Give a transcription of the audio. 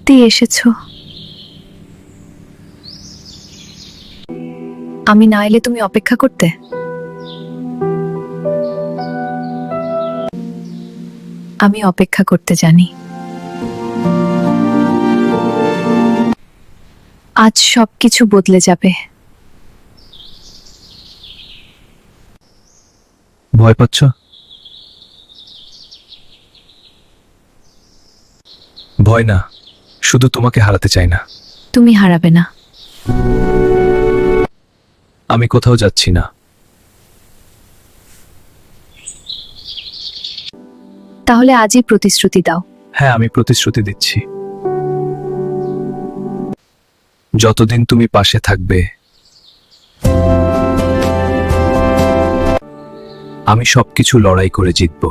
সত্যিই এসেছো। আমি না এলে তুমি অপেক্ষা করতে? আমি অপেক্ষা করতে জানি। আজ সবকিছু বদলে যাবে। ভয় পাচ্ছ? ভয় না, শুধু তোমাকে হারাতে চাই না। তুমি হারাবে না। আমি কোথাও যাচ্ছি না। তাহলে আজই প্রতিশ্রুতি দাও। হ্যাঁ, আমি প্রতিশ্রুতি দিচ্ছি। যতদিন তুমি পাশে থাকবে, আমি সবকিছু লড়াই করে জিতব।